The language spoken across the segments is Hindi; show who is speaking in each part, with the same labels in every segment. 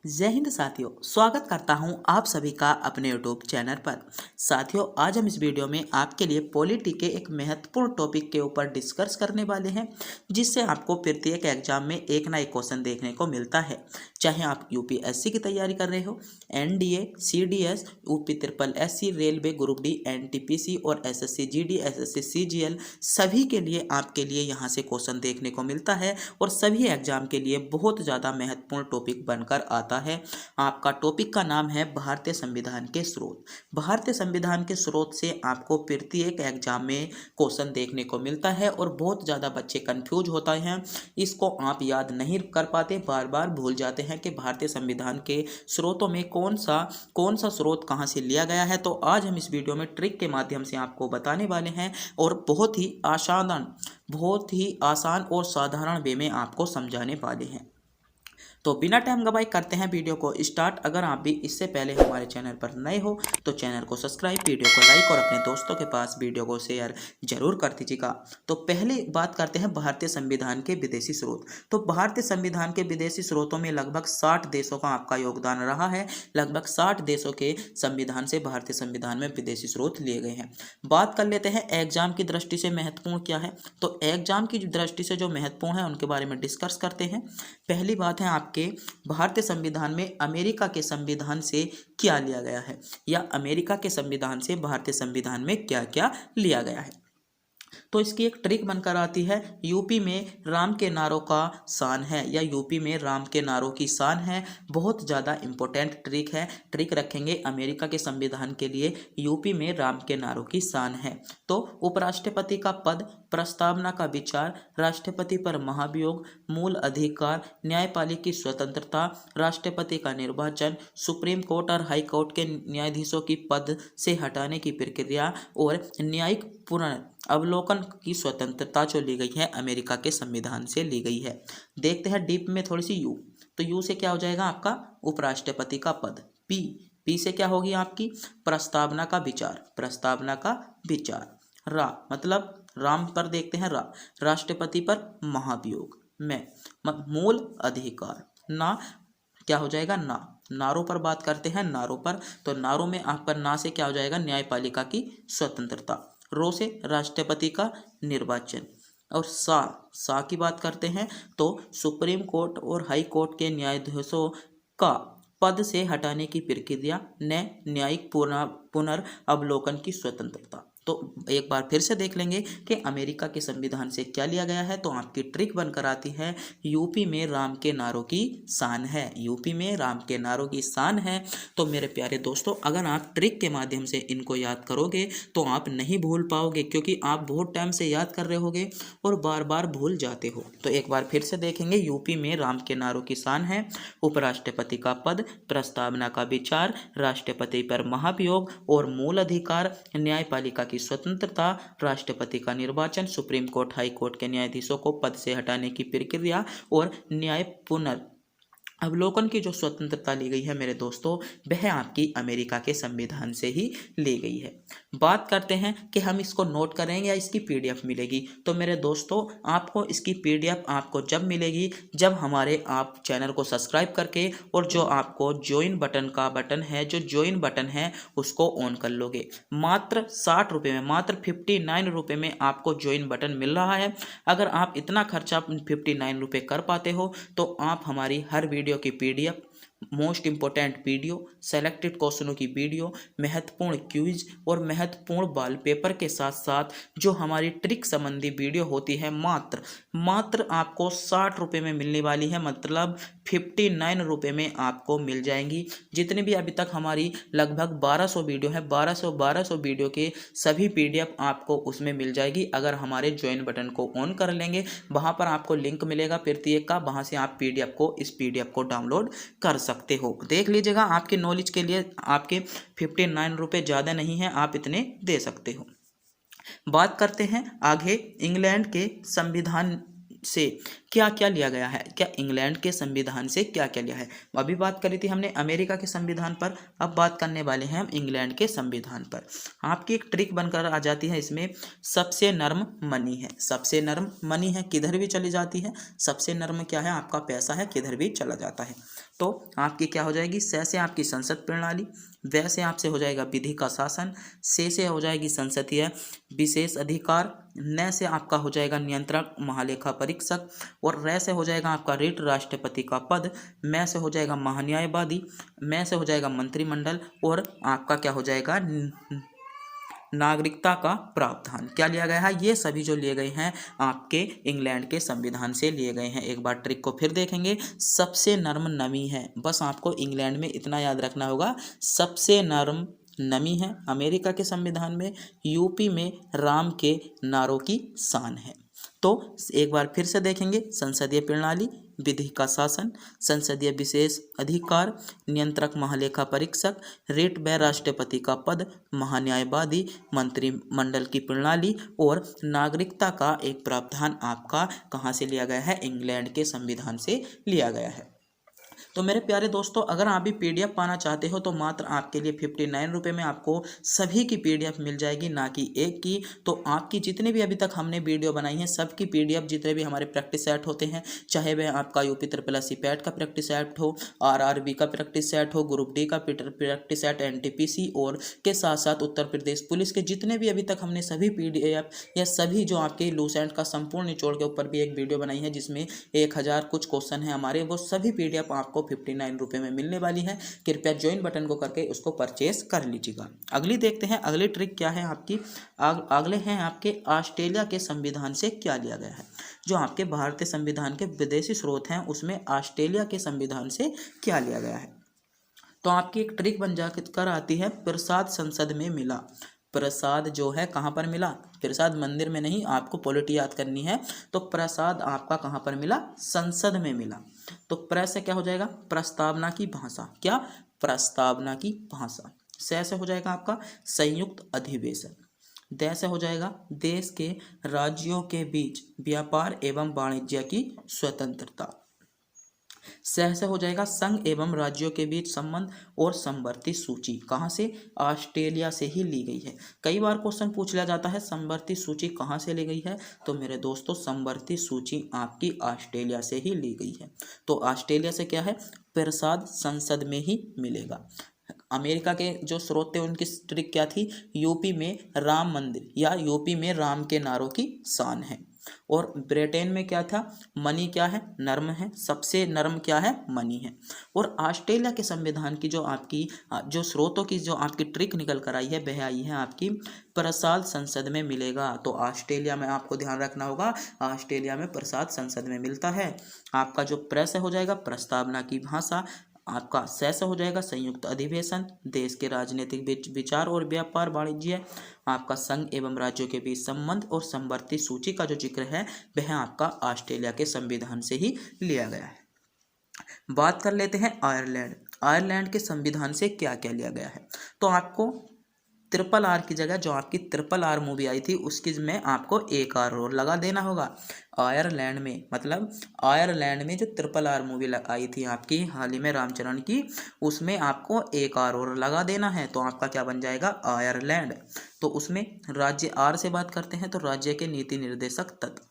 Speaker 1: जय हिंद साथियों, स्वागत करता हूं आप सभी का अपने यूट्यूब चैनल पर। साथियों, आज हम इस वीडियो में आपके लिए पॉलिटी के एक महत्वपूर्ण टॉपिक के ऊपर डिस्कस करने वाले हैं, जिससे आपको प्रत्येक एग्जाम में एक ना एक क्वेश्चन देखने को मिलता है। चाहे आप यूपीएससी की तैयारी कर रहे हो, NDA, CDS, UP triple SC, railway group D, NTPC और एसएससी जीडी, एसएससी सीजीएल, सभी के लिए आपके लिए यहाँ से क्वेश्चन देखने को मिलता है और सभी एग्जाम के लिए बहुत ज़्यादा महत्वपूर्ण टॉपिक बनकर आता है। आपका टॉपिक का नाम है भारतीय संविधान के स्रोत। भारतीय संविधान के स्रोत से आपको प्रत्येक एग्जाम में क्वेश्चन देखने को मिलता है और बहुत ज़्यादा बच्चे कंफ्यूज होते हैं। इसको आप याद नहीं कर पाते, बार बार भूल जाते हैं कि भारतीय संविधान के स्रोतों में कौन सा स्रोत कहाँ से लिया गया है। तो आज हम इस वीडियो में ट्रिक के माध्यम से आपको बताने वाले हैं और बहुत ही आसान और साधारण वे में आपको समझाने वाले हैं। तो बिना टाइम गवाए करते हैं वीडियो को स्टार्ट। अगर आप भी इससे पहले हमारे चैनल पर नए हो तो चैनल को सब्सक्राइब, वीडियो को लाइक और अपने दोस्तों के पास वीडियो को शेयर जरूर कर दीजिएगा। तो पहले बात करते हैं भारतीय संविधान के विदेशी स्रोत। तो भारतीय संविधान के विदेशी स्रोतों में लगभग 60 देशों का आपका योगदान रहा है। लगभग 60 देशों के संविधान से भारतीय संविधान में विदेशी स्रोत लिए गए हैं। बात कर लेते हैं एग्जाम की दृष्टि से महत्वपूर्ण क्या है। तो एग्जाम की दृष्टि से जो महत्वपूर्ण है उनके बारे में डिस्कस करते हैं। पहली बात है आपके भारतीय संविधान में अमेरिका के संविधान से क्या लिया गया है, या अमेरिका के संविधान से भारतीय संविधान में क्या क्या लिया गया है। तो इसकी एक ट्रिक बनकर आती है, यूपी में राम के नारों का शान है, या यूपी में राम के नारों की शान है। बहुत ज़्यादा इंपॉर्टेंट ट्रिक है। ट्रिक रखेंगे अमेरिका के संविधान के लिए, यूपी में राम के नारों की शान है। तो उपराष्ट्रपति का पद, प्रस्तावना का विचार, राष्ट्रपति पर महाभियोग, मूल अधिकार, न्यायपालिका की स्वतंत्रता, राष्ट्रपति का निर्वाचन, सुप्रीम कोर्ट और हाई कोर्ट के न्यायाधीशों की पद से हटाने की प्रक्रिया और न्यायिक पुनर्अवलोकन की स्वतंत्रता जो ली गई है अमेरिका के संविधान से ली गई है। देखते हैं डीप में थोड़ी सी यू। तो यू से क्या हो जाएगा आपका उपराष्ट्रपति का पद। पी से क्या होगी आपकी प्रस्तावना का विचार, प्रस्तावना का विचार। रा मतलब राम पर देखते हैं रा, राष्ट्रपति पर महाभियोग। में मूल अधिकार। ना क्या हो जाएगा ना, नारों पर बात करते हैं, नारों पर। तो नारों में आपका ना से क्या हो जाएगा न्यायपालिका की स्वतंत्रता। रो से राष्ट्रपति का निर्वाचन। और सा की बात करते हैं तो सुप्रीम कोर्ट और हाई कोर्ट के न्यायाधीशों का पद से हटाने की प्रक्रिया, न्यायिक पुनर्अवलोकन की स्वतंत्रता। तो एक बार फिर से देख लेंगे कि अमेरिका के संविधान से क्या लिया गया है। तो आपकी ट्रिक बनकर आती है, यूपी में राम के नारों की शान है, यूपी में राम के नारों की शान है। तो मेरे प्यारे दोस्तों, अगर आप ट्रिक के माध्यम से इनको याद करोगे तो आप नहीं भूल पाओगे, क्योंकि आप बहुत टाइम से याद कर रहे होगे और बार बार भूल जाते हो। तो एक बार फिर से देखेंगे, यूपी में राम के नारों की शान है, उपराष्ट्रपति का पद, प्रस्तावना का विचार, राष्ट्रपति पर महाभियोग और मूल अधिकार, न्यायपालिका की स्वतंत्रता, राष्ट्रपति का निर्वाचन, सुप्रीम कोर्ट हाई कोर्ट के न्यायाधीशों को पद से हटाने की प्रक्रिया और न्याय पुनर्अवलोकन की जो स्वतंत्रता ली गई है मेरे दोस्तों, वह आपकी अमेरिका के संविधान से ही ली गई है। बात करते हैं कि हम इसको नोट करेंगे या इसकी पीडीएफ मिलेगी। तो मेरे दोस्तों, आपको इसकी पीडीएफ आपको जब मिलेगी, जब हमारे आप चैनल को सब्सक्राइब करके और जो आपको ज्वाइन बटन है, जो ज्वाइन बटन है उसको ऑन कर लोगे। मात्र 60 रुपये में, मात्र 59 रुपये में आपको ज्वाइन बटन मिल रहा है। अगर आप इतना खर्चा 59 रुपये कर पाते हो तो आप हमारी हर वीडियो की PDF, most important video, selected क्वेश्चनों की वीडियो, महत्वपूर्ण क्विज और महत्वपूर्ण वॉलपेपर के साथ साथ जो हमारी ट्रिक संबंधी वीडियो होती है, मात्र आपको 60 रुपये में मिलने वाली है। मतलब 59 रुपये में आपको मिल जाएंगी। जितने भी अभी तक हमारी लगभग 1200 वीडियो है, 1200 वीडियो के सभी पीडीएफ आपको उसमें मिल जाएगी। अगर हमारे ज्वाइन बटन को ऑन कर लेंगे, वहाँ पर आपको लिंक मिलेगा प्रत्येक का, वहाँ से आप इस पीडीएफ को डाउनलोड कर सकते हो। देख लीजिएगा, आपके नॉलेज के लिए आपके 59 रुपये ज़्यादा नहीं है, आप इतने दे सकते हो। बात करते हैं आगे इंग्लैंड के संविधान से क्या क्या लिया गया है, क्या इंग्लैंड के संविधान से क्या क्या लिया है। अभी बात करी थी हमने अमेरिका के संविधान पर, अब बात करने वाले हैं हम इंग्लैंड के संविधान पर। आपकी एक ट्रिक बनकर आ जाती है इसमें, सबसे नर्म मनी है, सबसे नर्म मनी है, किधर भी चली जाती है। सबसे नर्म क्या है, आपका पैसा है, किधर भी चला जाता है। तो आपकी क्या हो जाएगी, से आपकी संसद प्रणाली, वैसे आपसे हो जाएगा विधि का शासन, से हो जाएगी संसदीय विशेष अधिकार, न से आपका हो जाएगा नियंत्रक महालेखा परीक्षक, और रे से हो जाएगा आपका रीट राष्ट्रपति का पद, मैं से हो जाएगा महान्यायवादी, मैं से हो जाएगा मंत्रिमंडल, और आपका क्या हो जाएगा नागरिकता का प्रावधान। क्या लिया गया है, ये सभी जो लिए गए हैं आपके इंग्लैंड के संविधान से लिए गए हैं। एक बार ट्रिक को फिर देखेंगे, सबसे नर्म नमी है, बस आपको इंग्लैंड में इतना याद रखना होगा, सबसे नर्म नमी है। अमेरिका के संविधान में, यूपी में राम के नारों की शान है। तो एक बार फिर से देखेंगे, संसदीय प्रणाली, विधि का शासन, संसदीय विशेष अधिकार, नियंत्रक महालेखा परीक्षक, रेट व राष्ट्रपति का पद, महान्यायवादी, मंत्रिमंडल की प्रणाली, और नागरिकता का एक प्रावधान आपका कहाँ से लिया गया है, इंग्लैंड के संविधान से लिया गया है। तो मेरे प्यारे दोस्तों, अगर आप भी पीडीएफ पाना चाहते हो तो मात्र आपके लिए 59 रुपये में आपको सभी की पीडीएफ मिल जाएगी, ना कि एक की। तो आपकी जितने भी अभी तक हमने वीडियो बनाई है सबकी पीडीएफ, जितने भी हमारे प्रैक्टिस सेट होते हैं, चाहे वह आपका यूपी SSC पैट का प्रैक्टिस सेट हो, RRB का प्रैक्टिस सेट हो, ग्रुप डी का प्रैक्टिस सेट, NTPC और के साथ साथ उत्तर प्रदेश पुलिस के जितने भी अभी तक हमने सभी पीडीएफ या सभी जो आपके लूसेंट का संपूर्ण निचोड़ के ऊपर भी एक वीडियो बनाई है जिसमें 1000 कुछ क्वेश्चन है हमारे, वो सभी पीडीएफ आपको 59 रुपये में मिलने वाली है। कृपया ज्वाइन बटन को करके उसको परचेस कर लीजिएगा। अगली देखते हैं, अगली ट्रिक क्या है आपकी, अगले हैं आपके ऑस्ट्रेलिया के संविधान से क्या लिया गया है। जो आपके भारतीय संविधान के विदेशी स्रोत हैं उसमें ऑस्ट्रेलिया के संविधान से क्या लिया गया है। तो आपकी एक ट्रिक बन जाकर आती है, प्रसाद संसद में मिला। प्रसाद जो है कहाँ पर मिला, प्रसाद मंदिर में नहीं, आपको पॉलिटी याद करनी है। तो प्रसाद आपका कहाँ पर मिला, संसद में मिला। तो प्र से क्या हो जाएगा, प्रस्तावना की भाषा, क्या, प्रस्तावना की भाषा। से हो जाएगा आपका संयुक्त अधिवेशन, दे से हो जाएगा देश के राज्यों के बीच व्यापार एवं वाणिज्य की स्वतंत्रता। से हो जाएगा संघ एवं राज्यों के बीच संबंध और समवर्ती सूची, कहाँ से, ऑस्ट्रेलिया से ही ली गई है। कई बार क्वेश्चन पूछ लिया जाता है समवर्ती सूची कहाँ से ली गई है, तो मेरे दोस्तों समवर्ती सूची आपकी ऑस्ट्रेलिया से ही ली गई है। तो ऑस्ट्रेलिया से क्या है, प्रसाद संसद में ही मिलेगा। अमेरिका के जो स्रोत थे उनकी ट्रिक क्या थी, यूपी में राम मंदिर या यूपी में राम के नारों की शान है। और ब्रिटेन में क्या था, मनी क्या है, नर्म है, सबसे नर्म क्या है, मनी है। और ऑस्ट्रेलिया के संविधान की जो आपकी जो स्रोतों की जो आपकी ट्रिक निकल कर आई है वह आई है आपकी प्रसाद संसद में मिलेगा। तो ऑस्ट्रेलिया में आपको ध्यान रखना होगा, ऑस्ट्रेलिया में प्रसाद संसद में मिलता है। आपका जो प्रेस हो जाएगा प्रस्तावना की भाषा, आपका से हो जाएगा संयुक्त अधिवेशन, देश के राजनीतिक विचार और व्यापार वाणिज्य, आपका संघ एवं राज्यों के बीच संबंध और समवर्ती सूची का जो जिक्र है वह आपका ऑस्ट्रेलिया के संविधान से ही लिया गया है। बात कर लेते हैं आयरलैंड। आयरलैंड के संविधान से क्या क्या लिया गया है। तो आपको RRR की जगह जो आपकी RRR मूवी आई थी उसकी में आपको एक R और लगा देना होगा। आयरलैंड में मतलब आयरलैंड में जो RRR मूवी आई थी आपकी हाल ही में रामचरण की, उसमें आपको एक R और लगा देना है। तो आपका क्या बन जाएगा, आयरलैंड। तो उसमें राज्य R से बात करते हैं तो राज्य के नीति निर्देशक तत्व,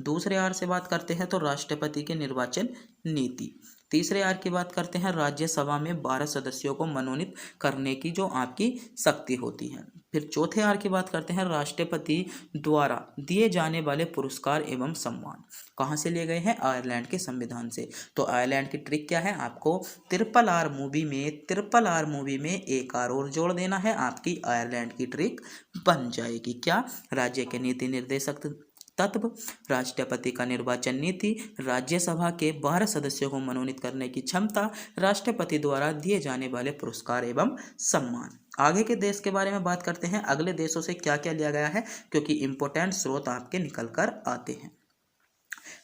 Speaker 1: दूसरे R से बात करते हैं तो राष्ट्रपति के निर्वाचन नीति, तीसरे R की बात करते हैं राज्यसभा में 12 सदस्यों को मनोनीत करने की जो आपकी शक्ति होती है। फिर चौथे R की बात करते हैं राष्ट्रपति द्वारा दिए जाने वाले पुरस्कार एवं सम्मान, कहाँ से लिए गए हैं, आयरलैंड के संविधान से। तो आयरलैंड की ट्रिक क्या है, आपको RRR मूवी में एक R और जोड़ देना है, आपकी आयरलैंड की ट्रिक बन जाएगी। क्या, राज्य के नीति निर्देशक तत्व, राष्ट्रपति का निर्वाचन नीति, राज्यसभा के 12 सदस्यों को मनोनीत करने की क्षमता, राष्ट्रपति द्वारा दिए जाने वाले पुरस्कार एवं सम्मान। आगे के देश के बारे में बात करते हैं, अगले देशों से क्या क्या लिया गया है, क्योंकि इंपॉर्टेंट स्रोत आपके निकल कर आते हैं।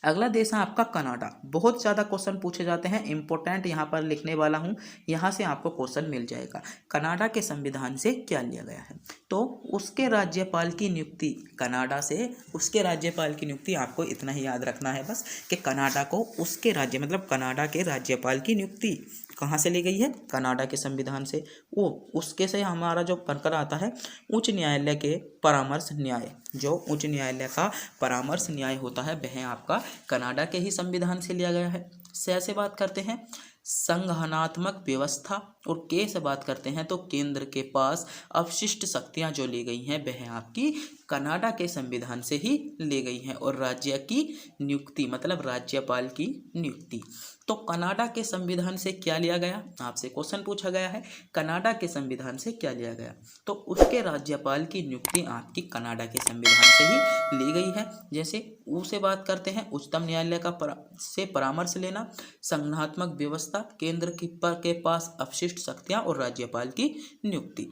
Speaker 1: अगला देश है आपका कनाडा। बहुत ज़्यादा क्वेश्चन पूछे जाते हैं, इंपॉर्टेंट यहाँ पर लिखने वाला हूँ, यहाँ से आपको क्वेश्चन मिल जाएगा। कनाडा के संविधान से क्या लिया गया है? तो उसके राज्यपाल की नियुक्ति, कनाडा से उसके राज्यपाल की नियुक्ति, आपको इतना ही याद रखना है बस कि कनाडा को उसके राज्य मतलब कनाडा के राज्यपाल की नियुक्ति कहाँ से ली गई है? कनाडा के संविधान से। वो उसके से हमारा जो बनकर आता है उच्च न्यायालय के परामर्श न्याय, जो उच्च न्यायालय का परामर्श न्याय होता है वह आपका कनाडा के ही संविधान से लिया गया है। से बात करते हैं संगठनात्मक व्यवस्था, और के से बात करते हैं तो केंद्र के पास अवशिष्ट शक्तियां जो ली गई हैं वह आपकी कनाडा के संविधान से ही ली गई हैं। और राज्य की नियुक्ति मतलब राज्यपाल की नियुक्ति, तो कनाडा के संविधान से क्या लिया गया? आपसे क्वेश्चन पूछा गया है कनाडा के संविधान से क्या लिया गया, तो उसके राज्यपाल की नियुक्ति आपकी कनाडा के संविधान से ही ली गई है। जैसे उसे बात करते हैं उच्चतम न्यायालय का से परामर्श लेना, संगठनात्मक व्यवस्था, केंद्र के पास अवशिष्ट शक्तियां और राज्यपाल की नियुक्ति।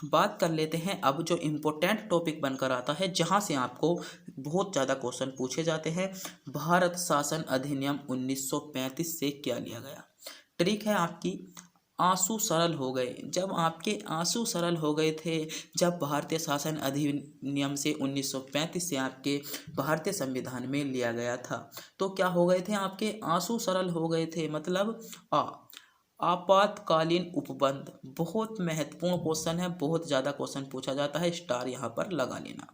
Speaker 1: बात कर लेते हैं अब जो इम्पोर्टेंट टॉपिक बनकर आता है जहां से आपको बहुत ज़्यादा क्वेश्चन पूछे जाते हैं, भारत शासन अधिनियम 1935 से क्या लिया गया? ट्रिक है आपकी, आंसू सरल हो गए। जब आपके आंसू सरल हो गए थे, जब भारतीय शासन अधिनियम से 1935 से आपके भारतीय संविधान में लिया गया था, तो क्या हो गए थे? आपके आंसू सरल हो गए थे। मतलब आपातकालीन उपबंध, बहुत महत्वपूर्ण क्वेश्चन है, बहुत ज़्यादा क्वेश्चन पूछा जाता है, स्टार यहाँ पर लगा लेना।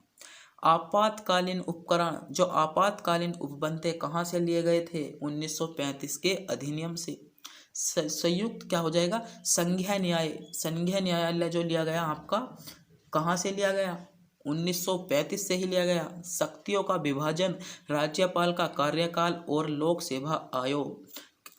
Speaker 1: आपातकालीन उपकरण, जो आपातकालीन उपबंध थे कहाँ से लिए गए थे? 1935 के अधिनियम से। संयुक्त क्या हो जाएगा? संघीय न्यायालय जो लिया गया आपका कहाँ से लिया गया? 1935 से ही लिया गया। शक्तियों का विभाजन, राज्यपाल का कार्यकाल और लोक सेवा आयोग,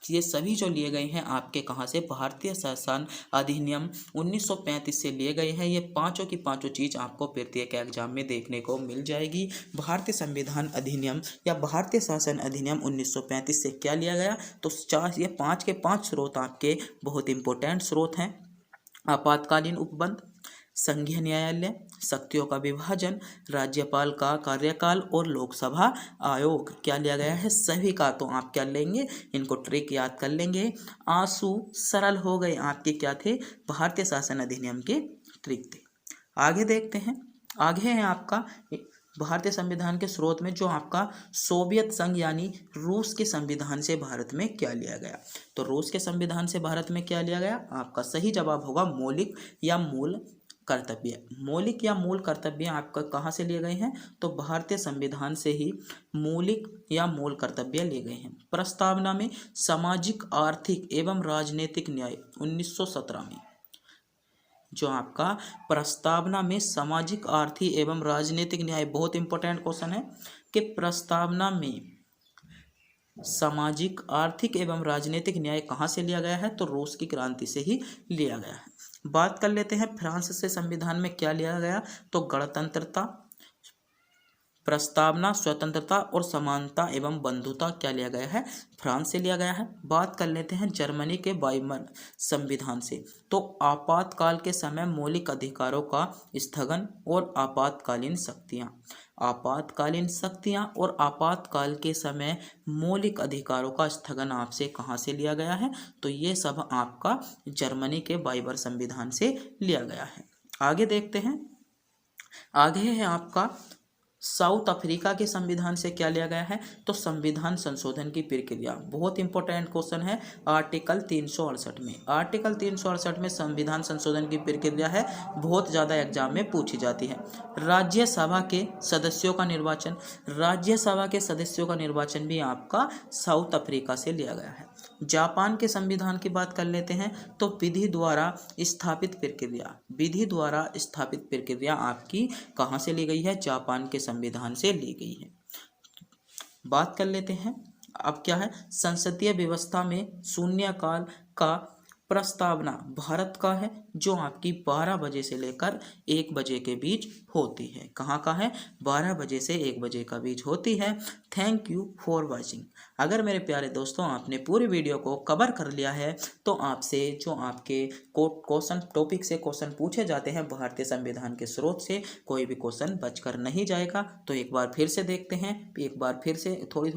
Speaker 1: ये सभी जो लिए गए हैं आपके कहाँ से? भारतीय शासन अधिनियम 1935 से लिए गए हैं। ये पांचों की पांचों चीज़ आपको प्रत्येक एग्जाम में देखने को मिल जाएगी। भारतीय संविधान अधिनियम या भारतीय शासन अधिनियम 1935 से क्या लिया गया? तो ये पाँच के पाँच स्रोत आपके बहुत इंपॉर्टेंट स्रोत हैं। आपातकालीन उपबंध, संघीय न्यायालय, शक्तियों का विभाजन, राज्यपाल का कार्यकाल और लोकसभा आयोग, क्या लिया गया है? सभी का। तो आप क्या लेंगे? इनको ट्रिक याद कर लेंगे। आंसू सरल हो गए आपके क्या थे? भारतीय शासन अधिनियम के ट्रिक थे। आगे देखते हैं, आगे है आपका भारतीय संविधान के स्रोत में जो आपका सोवियत संघ यानी रूस के संविधान से भारत में क्या लिया गया? तो रूस के संविधान से भारत में क्या लिया गया? आपका सही जवाब होगा मौलिक या मूल कर्तव्य। मौलिक या मूल कर्तव्य आपका कहाँ से लिए गए हैं? तो भारतीय संविधान से ही मौलिक या मूल कर्तव्य लिए गए हैं। प्रस्तावना में सामाजिक, आर्थिक एवं राजनीतिक न्याय 1917 में, जो आपका प्रस्तावना में सामाजिक, आर्थिक एवं राजनीतिक न्याय, बहुत इंपॉर्टेंट क्वेश्चन है कि प्रस्तावना में सामाजिक, आर्थिक एवं राजनीतिक न्याय कहाँ से लिया गया है? तो रूस की क्रांति से ही लिया गया है। बात कर लेते हैं फ्रांस से संविधान में क्या लिया गया? तो गणतंत्रता, प्रस्तावना, स्वतंत्रता और समानता एवं बंधुता क्या लिया गया है? फ्रांस से लिया गया है। बात कर लेते हैं जर्मनी के वाइमर संविधान से, तो आपातकाल के समय मौलिक अधिकारों का स्थगन और आपातकालीन शक्तियाँ, आपातकालीन शक्तियाँ और आपातकाल के समय मौलिक अधिकारों का स्थगन आपसे कहाँ से लिया गया है? तो ये सब आपका जर्मनी के वाइमर संविधान से लिया गया है। आगे देखते हैं, आगे है आपका साउथ अफ्रीका के संविधान से क्या लिया गया है? तो संविधान संशोधन की प्रक्रिया, बहुत इंपॉर्टेंट क्वेश्चन है। आर्टिकल 368 में, आर्टिकल 368 में संविधान संशोधन की प्रक्रिया है, बहुत ज़्यादा एग्जाम में पूछी जाती है। राज्यसभा के सदस्यों का निर्वाचन, राज्यसभा के सदस्यों का निर्वाचन भी आपका साउथ अफ्रीका से लिया गया है। जापान के संविधान की बात कर लेते हैं, तो विधि द्वारा स्थापित प्रक्रिया, विधि द्वारा स्थापित प्रक्रिया आपकी कहाँ से ली गई है? जापान के संविधान से ली गई है। बात कर लेते हैं अब क्या है, संसदीय व्यवस्था में शून्यकाल का प्रस्तावना भारत का है, जो आपकी 12 बजे से लेकर 1 बजे के बीच होती है। कहाँ का है? 12 बजे से 1 बजे का बीच होती है। Thank you for watching. अगर मेरे प्यारे दोस्तों आपने पूरी वीडियो को कवर कर लिया है, तो आपसे जो आपके क्वेश्चन टॉपिक से क्वेश्चन पूछे जाते हैं भारतीय संविधान के स्रोत से, कोई भी क्वेश्चन बचकर नहीं जाएगा। तो एक बार फिर से देखते हैं, एक बार फिर से थोड़ी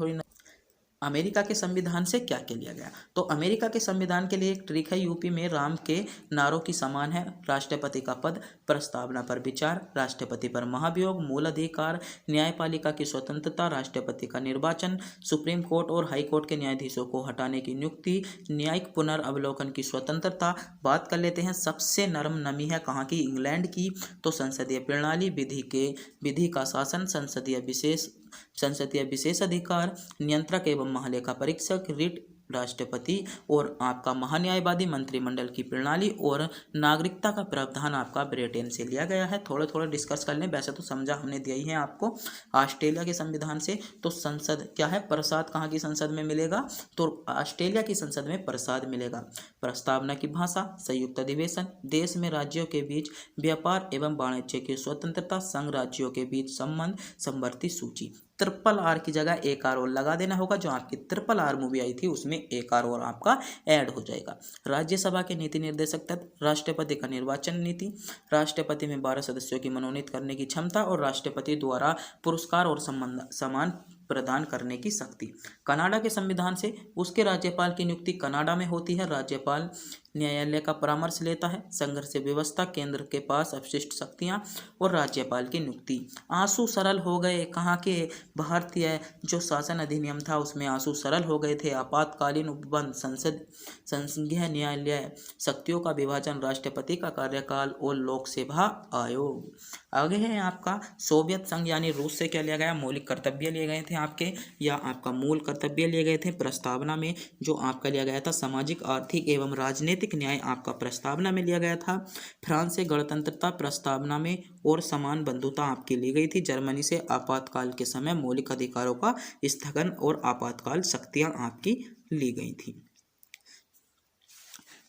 Speaker 1: अमेरिका के संविधान से क्या क्या लिया गया। तो अमेरिका के संविधान के लिए एक ट्रिक है, यूपी में राम के नारों की समान है, राष्ट्रपति का पद, प्रस्तावना पर विचार, राष्ट्रपति पर महाभियोग, मूल अधिकार, न्यायपालिका की स्वतंत्रता, राष्ट्रपति का निर्वाचन, सुप्रीम कोर्ट और हाई कोर्ट के न्यायाधीशों को हटाने की नियुक्ति, न्यायिक पुनर्अवलोकन की स्वतंत्रता। बात कर लेते हैं सबसे नरम नमी है कहाँ की, इंग्लैंड की। तो संसदीय प्रणाली, विधि का शासन, संसदीय विशेष अधिकार, नियंत्रक एवं महालेखा परीक्षक, रिट, राष्ट्रपति और आपका महान्यायवादी, मंत्रिमंडल की प्रणाली और नागरिकता का प्रावधान आपका ब्रिटेन से लिया गया है। थोड़ा थोड़ा डिस्कस कर लें, वैसे तो समझा हमने दिया ही है आपको। ऑस्ट्रेलिया के संविधान से तो संसद क्या है, प्रसाद कहाँ की संसद में मिलेगा, तो ऑस्ट्रेलिया की संसद में प्रसाद मिलेगा। प्रस्तावना की भाषा, संयुक्त अधिवेशन, देश में राज्यों के बीच व्यापार एवं वाणिज्य की स्वतंत्रता, संघ राज्यों के बीच संबंध, समवर्ती सूची। ट्रिपल आर की जगह एक आर और लगा देना होगा, जो आपकी ट्रिपल आर मूवी आई थी उसमें एक आर और आपका ऐड हो जाएगा। राज्यसभा के नीति निर्देशक तत्व, राष्ट्रपति का निर्वाचन नीति, राष्ट्रपति में 12 सदस्यों की मनोनीत करने की क्षमता और राष्ट्रपति द्वारा पुरस्कार और सम्मान प्रदान करने की शक्ति। कनाडा के संविधान से उसके राज्यपाल की नियुक्ति कनाडा में होती है, राज्यपाल न्यायालय का परामर्श लेता है, संघर्ष व्यवस्था, केंद्र के पास अपशिष्ट शक्तियां और राज्यपाल की नियुक्ति। आंसू सरल हो गए कहाँ के, भारतीय जो शासन अधिनियम था उसमें आंसू सरल हो गए थे। आपातकालीन उपबंध, संसदीय न्यायालय, शक्तियों का विभाजन, राष्ट्रपति का कार्यकाल और लोक सेवा आयोग। आगे है आपका सोवियत संघ यानी रूस से क्या लिया गया, मौलिक कर्तव्य लिए गए थे आपके, या आपका मूल कर्तव्य लिए गए थे। प्रस्तावना में जो आपका लिया गया था सामाजिक, आर्थिक एवं राजनीतिक न्याय आपका प्रस्तावना में लिया गया था। फ्रांस से गणतंत्रता प्रस्तावना में और समान बंधुता आपकी ली गई थी। जर्मनी से आपातकाल के समय मौलिक अधिकारों का स्थगन और आपातकाल शक्तियां आपकी ली गई थी।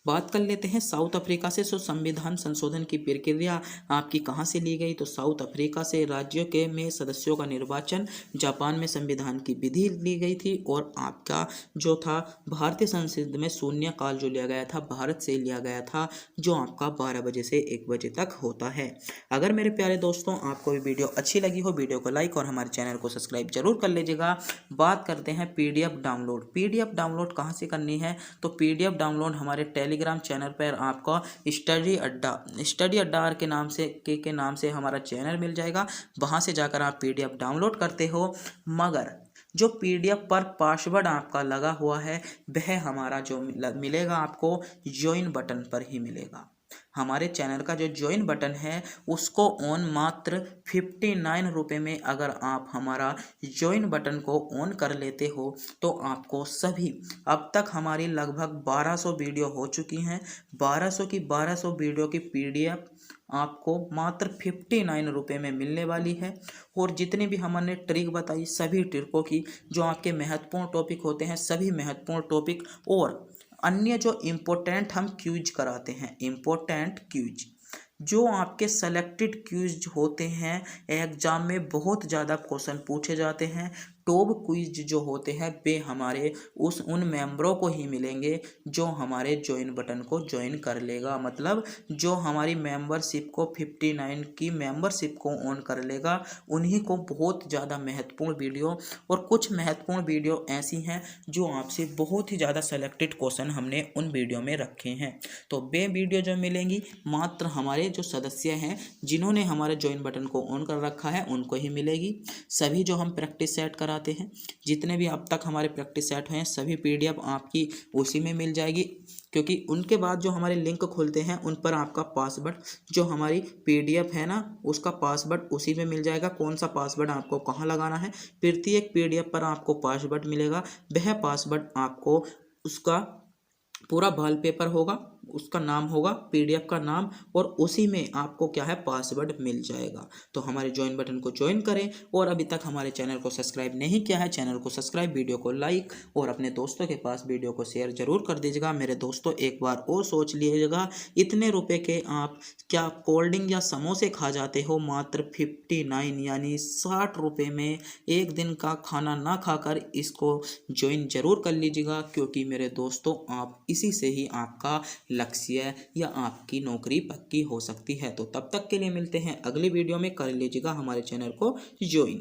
Speaker 1: बात कर लेते हैं साउथ अफ्रीका से। संविधान संशोधन की प्रक्रिया आपकी कहाँ से ली गई, तो साउथ अफ्रीका से। राज्यों के में सदस्यों का निर्वाचन, जापान में संविधान की विधि ली गई थी और आपका जो था भारतीय संसद में शून्यकाल जो लिया गया था भारत से लिया गया था, जो आपका 12 बजे से 1 बजे तक होता है। अगर मेरे प्यारे दोस्तों आपको ये वीडियो अच्छी लगी हो, वीडियो को लाइक और हमारे चैनल को सब्सक्राइब जरूर कर लीजिएगा। बात करते हैं पीडीएफ डाउनलोड। पीडीएफ डाउनलोड कहाँ से करनी है, तो पीडीएफ डाउनलोड हमारे टेलीग्राम चैनल पर आपका स्टडी अड्डा के नाम से हमारा चैनल मिल जाएगा। वहां से जाकर आप पीडीएफ डाउनलोड करते हो, मगर जो पीडीएफ पर पासवर्ड आपका लगा हुआ है वह हमारा जो मिलेगा आपको ज्वाइन बटन पर ही मिलेगा। हमारे चैनल का जो ज्वाइन बटन है उसको ऑन मात्र 59 रुपये में अगर आप हमारा ज्वाइन बटन को ऑन कर लेते हो तो आपको सभी, अब तक हमारी लगभग 1200 वीडियो हो चुकी हैं, 1200 की 1200 वीडियो की पीडीएफ आपको मात्र 59 रुपये में मिलने वाली है। और जितनी भी हमने ट्रिक बताई सभी ट्रिकों की, जो आपके महत्वपूर्ण टॉपिक होते हैं सभी महत्वपूर्ण टॉपिक और अन्य जो इम्पोर्टेंट हम क्यूज कराते हैं, इम्पोर्टेंट क्यूज जो आपके सेलेक्टेड क्यूज होते हैं, एग्जाम में बहुत ज़्यादा क्वेश्चन पूछे जाते हैं। टॉप क्विज जो होते हैं वे हमारे उन मेंबरों को ही मिलेंगे जो हमारे ज्वाइन बटन को ज्वाइन कर लेगा, मतलब जो हमारी मेंबरशिप को 59 की मेंबरशिप को ऑन कर लेगा, उन्हीं को बहुत ज़्यादा महत्वपूर्ण वीडियो, और कुछ महत्वपूर्ण वीडियो ऐसी हैं जो आपसे बहुत ही ज़्यादा सेलेक्टेड क्वेश्चन हमने उन वीडियो में रखे हैं। तो वे वीडियो जो मिलेंगी मात्र हमारे जो सदस्य हैं जिन्होंने हमारे ज्वाइन बटन को ऑन कर रखा है उनको ही मिलेगी। सभी जो हम प्रैक्टिस सेट कराते हैं, जितने भी अब तक हमारे प्रैक्टिस सेट हुए हैं सभी पीडीएफ आपकी उसी में मिल जाएगी, क्योंकि उनके बाद जो हमारे लिंक खुलते हैं उन पर आपका पासवर्ड जो हमारी पीडीएफ है ना उसका पासवर्ड उसी में मिल जाएगा। कौन सा पासवर्ड आपको कहाँ लगाना है, प्रत्येक पीडीएफ पर आपको पासवर्ड मिलेगा। वह पासवर्ड आपको उसका पूरा वॉल पेपर होगा, उसका नाम होगा, पीडीएफ का नाम, और उसी में आपको क्या है पासवर्ड मिल जाएगा। तो हमारे ज्वाइन बटन को ज्वाइन करें, और अभी तक हमारे चैनल को सब्सक्राइब नहीं किया है चैनल को सब्सक्राइब, वीडियो को लाइक और अपने दोस्तों के पास वीडियो को शेयर जरूर कर दीजिएगा। मेरे दोस्तों एक बार और सोच लीजिएगा, इतने रुपए के आप क्या कोल्ड ड्रिंक या समोसे खा जाते हो मात्र 59 यानी 60 रुपये में एक दिन का खाना ना खाकर इसको ज्वाइन जरूर कर लीजिएगा, क्योंकि मेरे दोस्तों आप इसी से ही आपका लक्ष्य या आपकी नौकरी पक्की हो सकती है। तो तब तक के लिए मिलते हैं अगली वीडियो में, कर लीजिएगा हमारे चैनल को ज्वाइन।